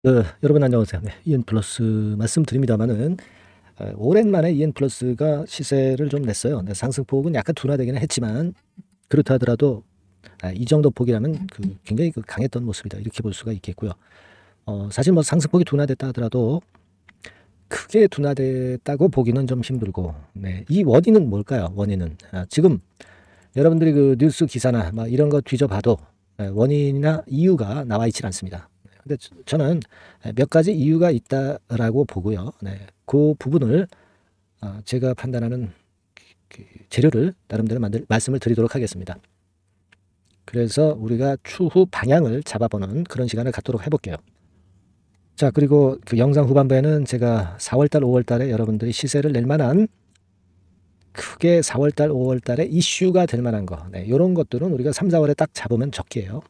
여러분 안녕하세요. 네, EN플러스 말씀드립니다마는 오랜만에 EN플러스가 시세를 좀 냈어요. 네, 상승폭은 약간 둔화되기는 했지만 그렇다 하더라도 이 정도 폭이라면 굉장히 강했던 모습이다 이렇게 볼 수가 있겠고요. 사실 뭐 상승폭이 둔화됐다 하더라도 크게 둔화됐다고 보기는 좀 힘들고, 네, 이 원인은 뭘까요? 원인은 지금 여러분들이 그 뉴스 기사나 막 이런 거 뒤져봐도 원인이나 이유가 나와 있질 않습니다. 근데 저는 몇 가지 이유가 있다라고 보고요. 네, 그 부분을 제가 판단하는 재료를 나름대로 말씀을 드리도록 하겠습니다. 그래서 우리가 추후 방향을 잡아보는 그런 시간을 갖도록 해볼게요. 자, 그리고 그 영상 후반부에는 제가 4월달, 5월달에 여러분들이 시세를 낼 만한 크게 4월달, 5월달에 이슈가 될 만한 거, 네, 이런 것들은 우리가 3, 4월에 딱 잡으면 적게요.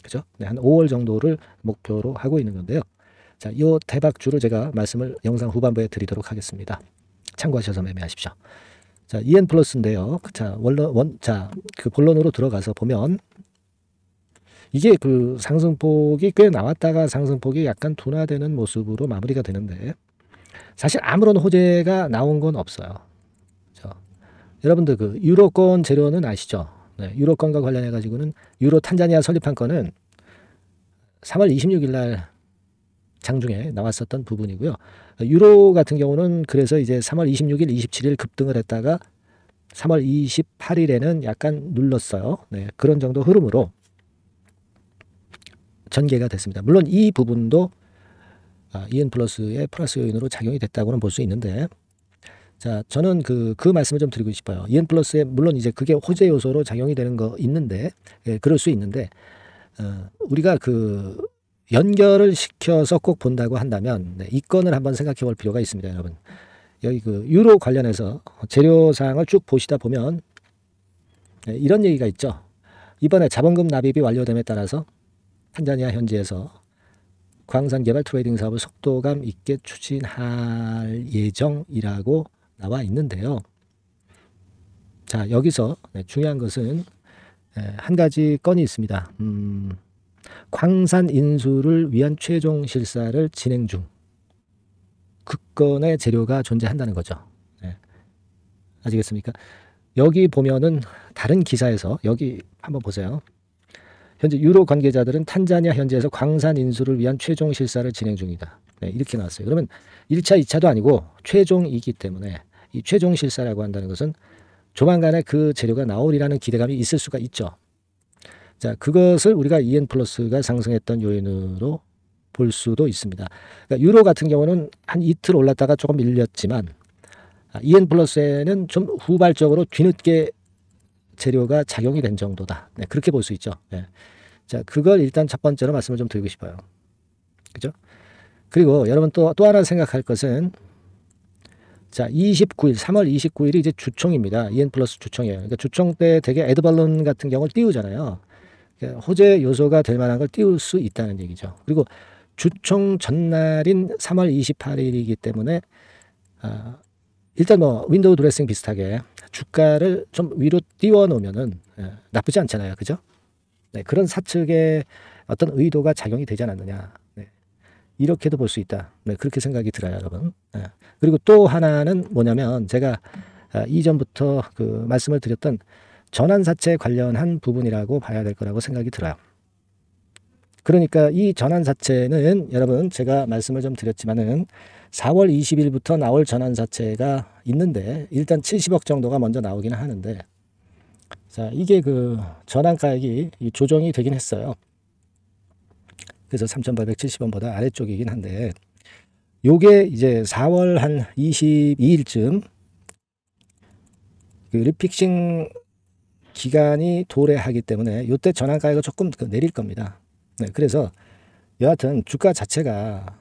그죠? 네, 한 5월 정도를 목표로 하고 있는 건데요. 자, 이 대박주를 제가 말씀을 영상 후반부에 드리도록 하겠습니다. 참고하셔서 매매하십시오. 자, EN플러스인데요. 자, 그 본론으로 들어가서 보면 이게 그 상승폭이 꽤 나왔다가 상승폭이 약간 둔화되는 모습으로 마무리가 되는데 사실 아무런 호재가 나온 건 없어요. 여러분들 그 유로권 재료는 아시죠? 네, 유로권과 관련해 가지고는 유로 탄자니아 설립한 건은 3월 26일 날 장중에 나왔었던 부분이고요. 유로 같은 경우는 그래서 이제 3월 26일, 27일 급등을 했다가 3월 28일에는 약간 눌렀어요. 네, 그런 정도 흐름으로 전개가 됐습니다. 물론 이 부분도 EN플러스의 플러스 요인으로 작용이 됐다고는 볼 수 있는데, 자, 저는 그 말씀을 좀 드리고 싶어요. EN플러스에 물론 이제 그게 호재 요소로 작용이 되는 거 있는데, 예, 그럴 수 있는데, 우리가 그 연결을 시켜서 꼭 본다고 한다면, 네, 이 건을 한번 생각해 볼 필요가 있습니다, 여러분. 여기 그 유로 관련해서 재료사항을 쭉 보시다 보면, 네, 이런 얘기가 있죠. 이번에 자본금 납입이 완료됨에 따라서 탄자니아 현지에서 광산 개발 트레이딩 사업을 속도감 있게 추진할 예정이라고 나와 있는데요. 자, 여기서 중요한 것은 한 가지 건이 있습니다. 광산 인수를 위한 최종 실사를 진행 중. 그 건의 재료가 존재한다는 거죠. 네. 아시겠습니까? 여기 보면은 다른 기사에서 여기 한번 보세요. 현재 유로 관계자들은 탄자니아 현지에서 광산 인수를 위한 최종 실사를 진행 중이다. 네, 이렇게 나왔어요. 그러면 1차, 2차도 아니고 최종이기 때문에 이 최종 실사라고 한다는 것은 조만간에 그 재료가 나오리라는 기대감이 있을 수가 있죠. 자, 그것을 우리가 EN플러스가 상승했던 요인으로 볼 수도 있습니다. 그러니까 유로 같은 경우는 한 이틀 올랐다가 조금 밀렸지만 EN플러스에는 좀 후발적으로 뒤늦게 재료가 작용이 된 정도다. 네, 그렇게 볼 수 있죠. 네. 자, 그걸 일단 첫 번째로 말씀을 좀 드리고 싶어요. 그죠? 그리고 여러분 또 하나 생각할 것은, 자, 29일, 3월 29일이 이제 주총입니다. EN플러스 주총이에요. 그러니까 주총 때 되게 애드발론 같은 경우를 띄우잖아요. 그러니까 호재 요소가 될 만한 걸 띄울 수 있다는 얘기죠. 그리고 주총 전날인 3월 28일이기 때문에 일단 뭐 윈도우 드레싱 비슷하게 주가를 좀 위로 띄워 놓으면은 나쁘지 않잖아요. 그죠? 네, 그런 사측의 어떤 의도가 작용이 되지 않았느냐. 네, 이렇게도 볼 수 있다. 네, 그렇게 생각이 들어요, 여러분. 네. 그리고 또 하나는 뭐냐면 제가 이전부터 그 말씀을 드렸던 전환사채 관련한 부분이라고 봐야 될 거라고 생각이 들어요. 그러니까 이 전환사채는 여러분 제가 말씀을 좀 드렸지만은 4월 20일부터 나올 전환사채가 있는데 일단 70억 정도가 먼저 나오기는 하는데, 자, 이게 그 전환가액이 조정이 되긴 했어요. 그래서 3,870원보다 아래쪽이긴 한데 요게 이제 4월 한 22일쯤 그 리픽싱 기간이 도래하기 때문에 요때 전환가액을 조금 내릴 겁니다. 네, 그래서 여하튼 주가 자체가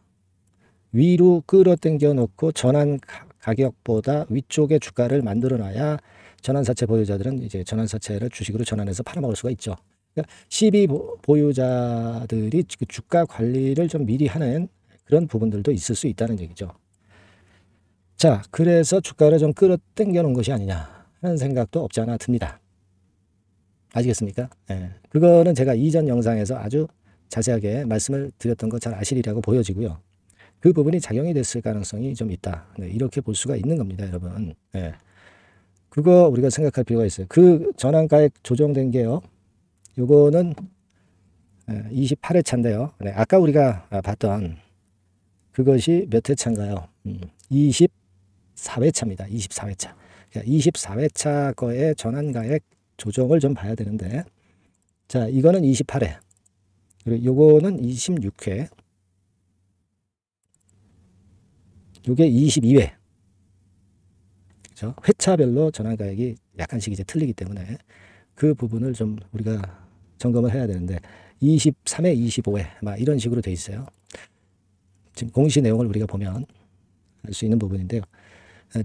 위로 끌어당겨 놓고 전환 가격보다 위쪽에 주가를 만들어 놔야 전환사채 보유자들은 이제 전환사채를 주식으로 전환해서 팔아먹을 수가 있죠. 그러니까 CB 보유자들이 그 주가 관리를 좀 미리 하는 그런 부분들도 있을 수 있다는 얘기죠. 자, 그래서 주가를 좀 끌어당겨 놓은 것이 아니냐 하는 생각도 없지 않아 듭니다. 아시겠습니까? 예. 그거는 제가 이전 영상에서 아주 자세하게 말씀을 드렸던 거 잘 아시리라고 보여지고요. 그 부분이 작용이 됐을 가능성이 좀 있다. 네, 이렇게 볼 수가 있는 겁니다, 여러분. 네. 그거 우리가 생각할 필요가 있어요. 그 전환가액 조정된 게요. 요거는 28회차인데요. 네, 아까 우리가 봤던 그것이 몇 회차인가요? 24회차입니다. 24회차. 24회차 거의 전환가액 조정을 좀 봐야 되는데, 자, 이거는 28회. 그리고 요거는 26회. 요게 22회. 그죠? 회차별로 전환가액이 약간씩 이제 틀리기 때문에 그 부분을 좀 우리가 점검을 해야 되는데, 23회, 25회, 막 이런 식으로 돼 있어요. 지금 공시 내용을 우리가 보면 알 수 있는 부분인데요.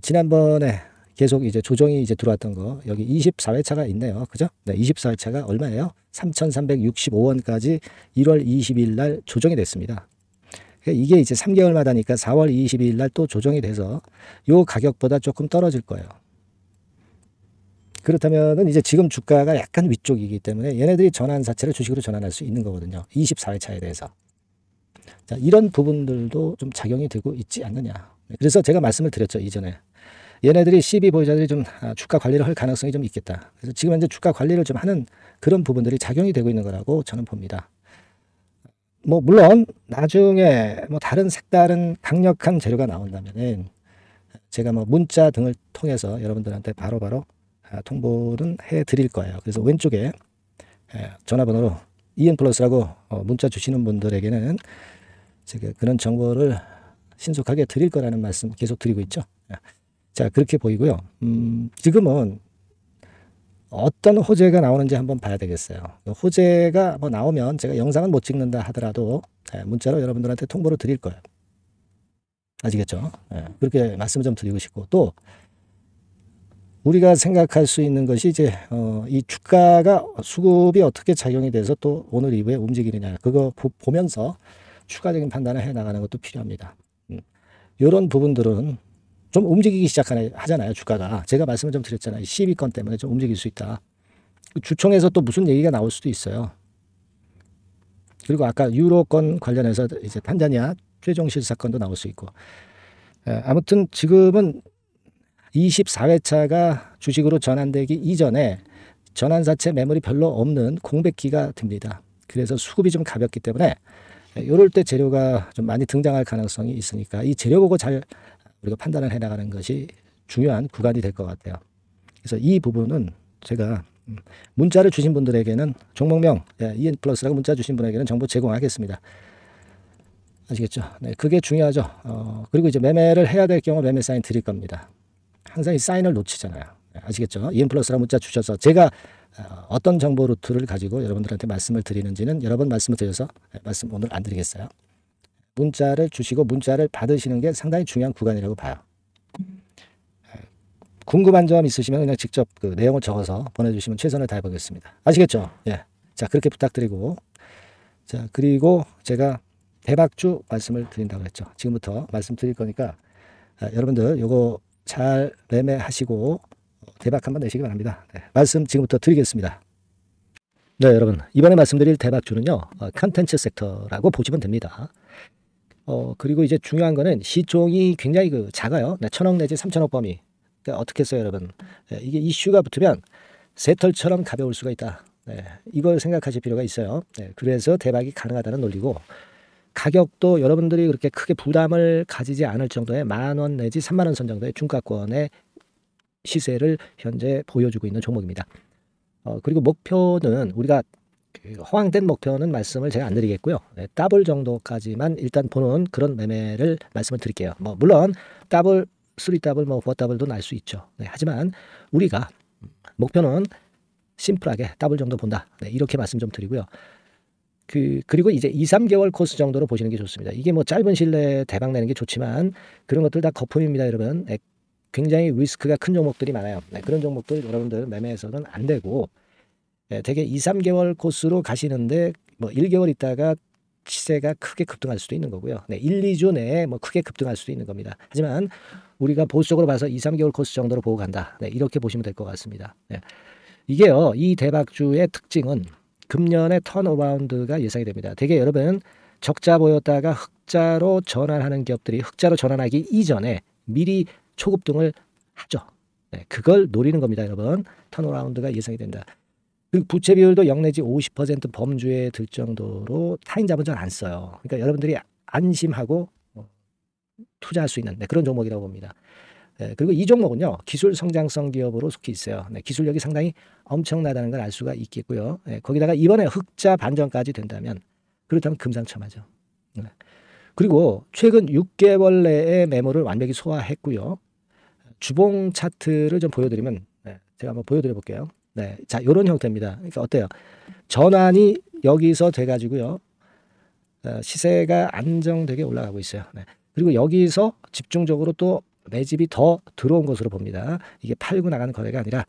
지난번에 계속 이제 조정이 이제 들어왔던 거, 여기 24회차가 있네요. 그죠? 네, 24회차가 얼마예요? 3,365원까지 1월 20일 날 조정이 됐습니다. 이게 이제 3개월마다니까 4월 22일 날 또 조정이 돼서 요 가격보다 조금 떨어질 거예요. 그렇다면은 이제 지금 주가가 약간 위쪽이기 때문에 얘네들이 전환사채를 주식으로 전환할 수 있는 거거든요. 24회차에 대해서. 자, 이런 부분들도 좀 작용이 되고 있지 않느냐. 그래서 제가 말씀을 드렸죠, 이전에. 얘네들이 CB 보유자들이 좀 주가 관리를 할 가능성이 좀 있겠다. 그래서 지금 현재 주가 관리를 좀 하는 그런 부분들이 작용이 되고 있는 거라고 저는 봅니다. 뭐 물론 나중에 뭐 다른 색다른 강력한 재료가 나온다면은 제가 뭐 문자 등을 통해서 여러분들한테 바로바로 통보는 해 드릴 거예요. 그래서 왼쪽에 전화번호로 EN플러스라고 문자 주시는 분들에게는 제가 그런 정보를 신속하게 드릴 거라는 말씀 계속 드리고 있죠. 자, 그렇게 보이고요. 지금은 어떤 호재가 나오는지 한번 봐야 되겠어요. 호재가 뭐 나오면 제가 영상은 못 찍는다 하더라도 문자로 여러분들한테 통보를 드릴 거예요. 아시겠죠? 그렇게 말씀을 좀 드리고 싶고, 또 우리가 생각할 수 있는 것이 이제 이 주가가 수급이 어떻게 작용이 돼서 또 오늘 이후에 움직이느냐, 그거 보면서 추가적인 판단을 해 나가는 것도 필요합니다. 이런 부분들은 좀 움직이기 시작하잖아요, 주가가. 제가 말씀을 좀 드렸잖아요. 12건 때문에 좀 움직일 수 있다. 주총에서 또 무슨 얘기가 나올 수도 있어요. 그리고 아까 유로건 관련해서 이제 탄자니아 최종 실사건도 나올 수 있고. 아무튼 지금은 24회차가 주식으로 전환되기 이전에 전환사채 매물이 별로 없는 공백기가 듭니다. 그래서 수급이 좀 가볍기 때문에 이럴 때 재료가 좀 많이 등장할 가능성이 있으니까 이 재료 보고 잘 우리가 판단을 해나가는 것이 중요한 구간이 될 것 같아요. 그래서 이 부분은 제가 문자를 주신 분들에게는 종목명 EN플러스라고 문자 주신 분에게는 정보 제공하겠습니다. 아시겠죠? 네, 그게 중요하죠. 그리고 이제 매매를 해야 될 경우 매매 사인 드릴 겁니다. 항상 이 사인을 놓치잖아요. 아시겠죠? EN플러스라고 문자 주셔서 제가 어떤 정보 루트를 가지고 여러분들한테 말씀을 드리는지는 여러 번 말씀을 드려서 말씀 오늘 안 드리겠어요. 문자를 주시고 문자를 받으시는 게 상당히 중요한 구간이라고 봐요. 궁금한 점 있으시면 그냥 직접 그 내용을 적어서 보내주시면 최선을 다해보겠습니다. 아시겠죠? 예. 자, 그렇게 부탁드리고, 자, 그리고 제가 대박주 말씀을 드린다고 했죠. 지금부터 말씀드릴 거니까 여러분들 요거 잘 매매하시고 대박 한번 내시기 바랍니다. 네, 말씀 지금부터 드리겠습니다. 네, 여러분, 이번에 말씀드릴 대박주는요, 컨텐츠 섹터라고 보시면 됩니다. 그리고 이제 중요한 거는 시총이 굉장히 작아요. 네, 1,000억 내지 3,000억 범위. 그러니까 어떻게 했어요, 여러분? 네, 이게 이슈가 붙으면 새털처럼 가벼울 수가 있다. 네, 이걸 생각하실 필요가 있어요. 네, 그래서 대박이 가능하다는 논리고, 가격도 여러분들이 그렇게 크게 부담을 가지지 않을 정도의 10,000원 내지 30,000원 선 정도의 중가권의 시세를 현재 보여주고 있는 종목입니다. 그리고 목표는 우리가 허황된 목표는 말씀을 제가 안 드리겠고요. 네, 더블 정도까지만 일단 보는 그런 매매를 말씀을 드릴게요. 뭐 물론 더블, 3더블, 뭐 4더블도 날 수 있죠. 네, 하지만 우리가 목표는 심플하게 더블 정도 본다. 네, 이렇게 말씀 좀 드리고요. 그리고 이제 2, 3개월 코스 정도로 보시는 게 좋습니다. 이게 뭐 짧은 시일 내에 대박 내는 게 좋지만 그런 것들 다 거품입니다, 여러분. 네, 굉장히 리스크가 큰 종목들이 많아요. 네, 그런 종목들 여러분들 매매해서는 안 되고, 네, 되게 2, 3개월 코스로 가시는데 뭐 1개월 있다가 시세가 크게 급등할 수도 있는 거고요. 네, 1, 2주 내에 뭐 크게 급등할 수도 있는 겁니다. 하지만 우리가 보수적으로 봐서 2, 3개월 코스 정도로 보고 간다. 네, 이렇게 보시면 될 것 같습니다. 네, 이게요, 이 대박주의 특징은 금년에 턴어라운드가 예상이 됩니다. 되게 여러분 적자 보였다가 흑자로 전환하는 기업들이 흑자로 전환하기 이전에 미리 초급등을 하죠. 네, 그걸 노리는 겁니다, 여러분. 턴어라운드가 예상이 된다. 그리고 부채 비율도 0 내지 50% 범주에 들 정도로 타인 자본 잘 안 써요. 그러니까 여러분들이 안심하고 투자할 수 있는 그런 종목이라고 봅니다. 그리고 이 종목은요, 기술 성장성 기업으로 속해 있어요. 기술력이 상당히 엄청나다는 걸 알 수가 있겠고요. 거기다가 이번에 흑자 반전까지 된다면 그렇다면 금상첨화죠. 그리고 최근 6개월 내에 매물을 완벽히 소화했고요. 주봉 차트를 좀 보여드리면 제가 한번 보여드려 볼게요. 자, 이런 형태입니다. 그러니까 어때요? 전환이 여기서 돼가지고요. 시세가 안정되게 올라가고 있어요. 그리고 여기서 집중적으로 또 매집이 더 들어온 것으로 봅니다. 이게 팔고 나가는 거래가 아니라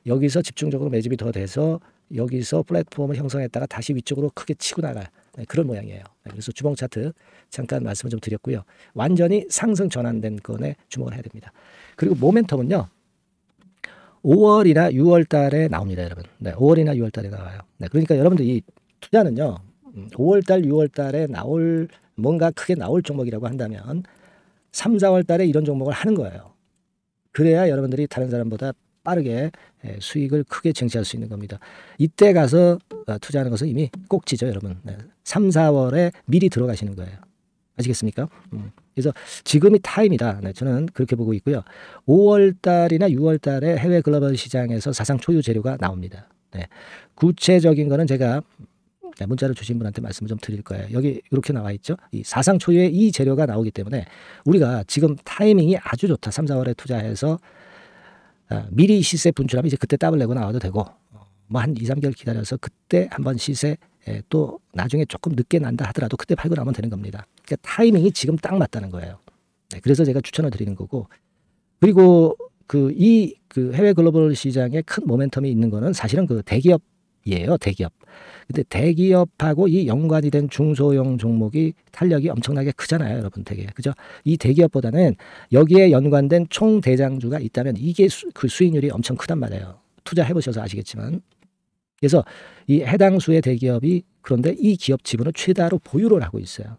여기서 집중적으로 매집이 더 돼서 여기서 플랫폼을 형성했다가 다시 위쪽으로 크게 치고 나갈 그런 모양이에요. 그래서 주봉 차트 잠깐 말씀을 좀 드렸고요. 완전히 상승 전환된 건에 주목을 해야 됩니다. 그리고 모멘텀은요. 5월이나 6월 달에 나옵니다, 여러분. 5월이나 6월 달에 나와요. 그러니까 여러분들 이 투자는요. 5월 달, 6월 달에 나올 뭔가 크게 나올 종목이라고 한다면 3, 4월 달에 이런 종목을 하는 거예요. 그래야 여러분들이 다른 사람보다 빠르게 수익을 크게 쟁취할 수 있는 겁니다. 이때 가서 투자하는 것은 이미 꼭지죠, 여러분. 3, 4월에 미리 들어가시는 거예요. 아시겠습니까? 그래서 지금이 타임이다. 저는 그렇게 보고 있고요. 5월 달이나 6월 달에 해외 글로벌 시장에서 사상 초유 재료가 나옵니다. 구체적인 거는 제가 문자를 주신 분한테 말씀을 좀 드릴 거예요. 여기 이렇게 나와 있죠. 이 사상 초유의 이 재료가 나오기 때문에 우리가 지금 타이밍이 아주 좋다. 3, 4월에 투자해서 미리 시세 분출하면 이제 그때 더블 내고 나와도 되고 뭐 한 2, 3개월 기다려서 그때 한번 시세 또 나중에 조금 늦게 난다 하더라도 그때 팔고 나면 되는 겁니다. 그러니까 타이밍이 지금 딱 맞다는 거예요. 그래서 제가 추천을 드리는 거고 그리고 그 해외 글로벌 시장에 큰 모멘텀이 있는 거는 사실은 그 대기업이에요. 대기업. 근데 대기업하고 이 연관이 된 중소형 종목이 탄력이 엄청나게 크잖아요, 여러분. 되게 그죠? 이 대기업보다는 여기에 연관된 총 대장주가 있다면 이게 그 수익률이 엄청 크단 말이에요. 투자해 보셔서 아시겠지만. 그래서 이 해당 수의 대기업이 그런데 이 기업 지분을 최다로 보유를 하고 있어요.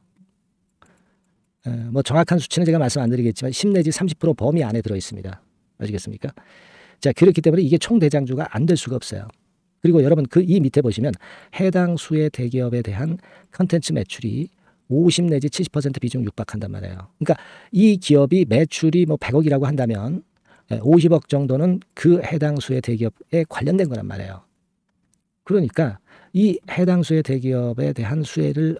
뭐 정확한 수치는 제가 말씀 안 드리겠지만 10 내지 30% 범위 안에 들어 있습니다. 아시겠습니까? 자, 그렇기 때문에 이게 총 대장주가 안 될 수가 없어요. 그리고 여러분 이 밑에 보시면 해당 수의 대기업에 대한 컨텐츠 매출이 50 내지 70% 비중 육박한단 말이에요. 그러니까 이 기업이 매출이 뭐 100억이라고 한다면 50억 정도는 그 해당 수의 대기업에 관련된 거란 말이에요. 그러니까 이 해당 수의 대기업에 대한 수혜를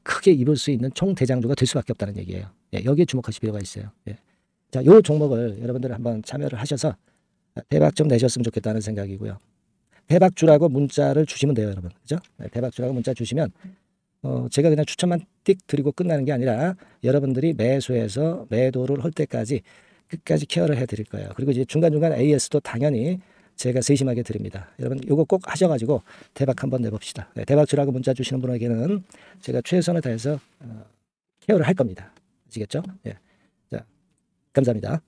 크게 입을 수 있는 총 대장주가 될 수밖에 없다는 얘기예요. 여기에 주목하실 필요가 있어요. 자, 이 종목을 여러분들 한번 참여를 하셔서 대박 좀 내셨으면 좋겠다는 생각이고요. 대박주라고 문자를 주시면 돼요, 여러분. 그죠? 대박주라고 문자 주시면 제가 그냥 추천만 띡 드리고 끝나는 게 아니라 여러분들이 매수해서 매도를 할 때까지 끝까지 케어를 해드릴 거예요. 그리고 이제 중간중간 AS도 당연히 제가 세심하게 드립니다. 여러분 이거 꼭 하셔가지고 대박 한번 내봅시다. 대박주라고 문자 주시는 분에게는 제가 최선을 다해서 케어를 할 겁니다. 아시겠죠? 자, 감사합니다.